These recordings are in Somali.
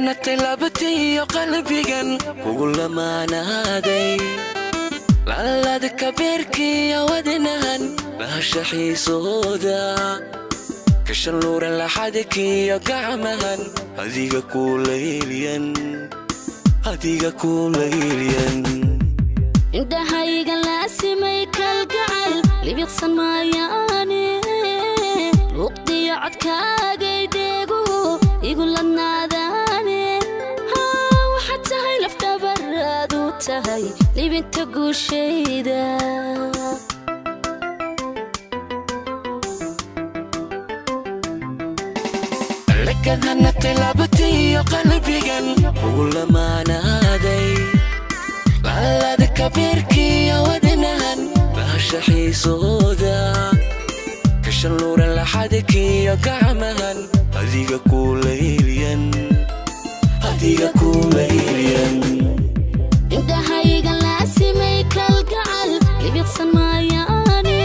hanatay labatiyo qalbigan kugula maanaaday laalada kabeerkiyo wadnahan bahasha xiisooda kashan luura laxadkiyo gacmahan adiga kuulayliyan indhahayga laasimay kalgacal libiqsan maayaane luqdiyo codkaagay dheeguhu igu ladnaadaane waxaad tahay lafdhabaraad u tahay libinta guushayda لكن hanatay labatiyo qalbigan kugula maanaaday laalada kabeerkiyo wadnahan bahasha xiisooda kashan luura laxadkiyo gacmahan adiga kuulayliyan indhahayga laasimay kalgacal libiqsan maayaane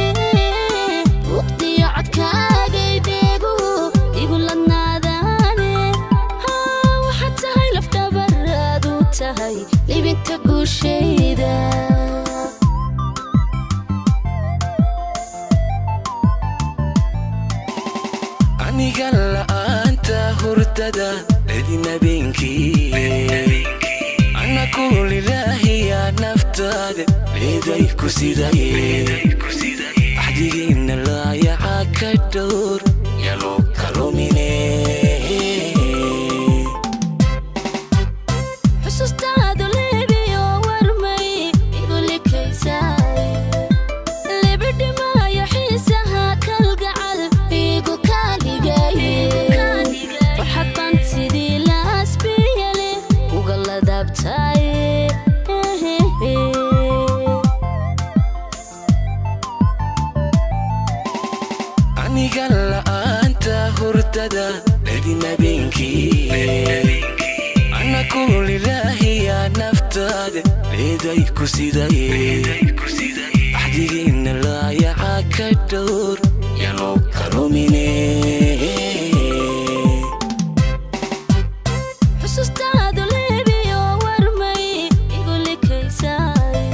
luqdiyo codkaagay dheeguhu igu ladnaadaane waxaad tahay lafdhabaraad u tahay libinta guushayda aniga la'aanta hurdada ledina beenkii ana kulilaahiya naftaada leeday ku siday axdigiina laayaca ka dhowr yaloo kalumine xusuustaadu leebiyo warmay igu likaysaay libidhimaayo xiisaha kalgacal igu kaaligaye farxad baan sidii laasbiyale uga ladabtaye aniga la'aanta hurdada ledina beenkii ana kulilaahiya naftaada leeday ku siday axdigiina laayaca ka dhowr yaloo kalumine xusuustaadu leebiyo warmay igu likaysaay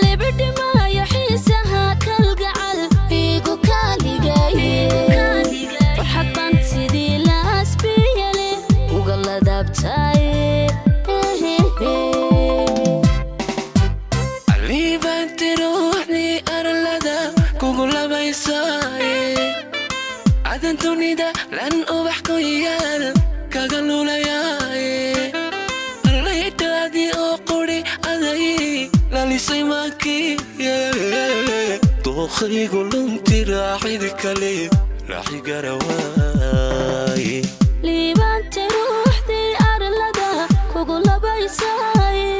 libidhimaayo xiisaha kalgacal igu kaaligaye farxad baan sidii laasbiyale uga ladabtaye liibaanti ruuxdii arlada kugu labaysaaye cadan dunida lan ubax ku yaal kaga lulayaaye laydhaadii oo quri aday lalisay maankii dookhaygu lunti raaxid kale raaxi garawaaye liibaanta ruuxdii arlada kugu labaysaaye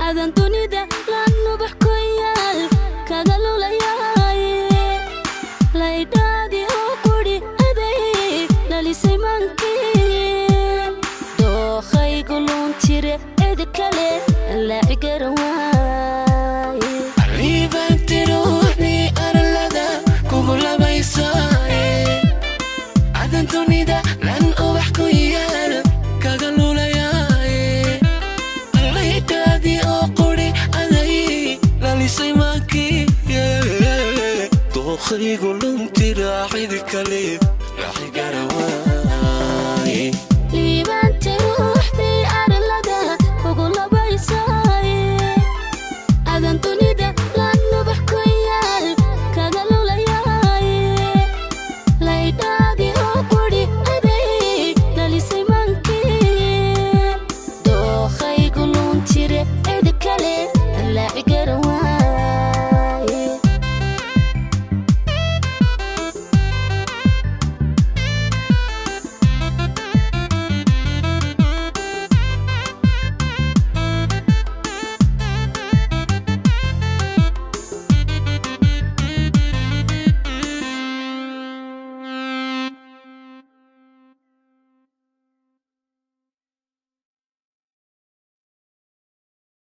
adan dunida lan ubax ku yaal kaga lulayaaye laydhaadii oo quri aday lalisay maankii dookhaygu luntire edi kale laaci garawaaye liibaanti ruuxdii arlada kugu labaysaaye cadan dunida lan ubax ku yaal kaga lulayaaye laydhaadii oo quri aday lalisay maankii dookhaygu lunti raaxid kale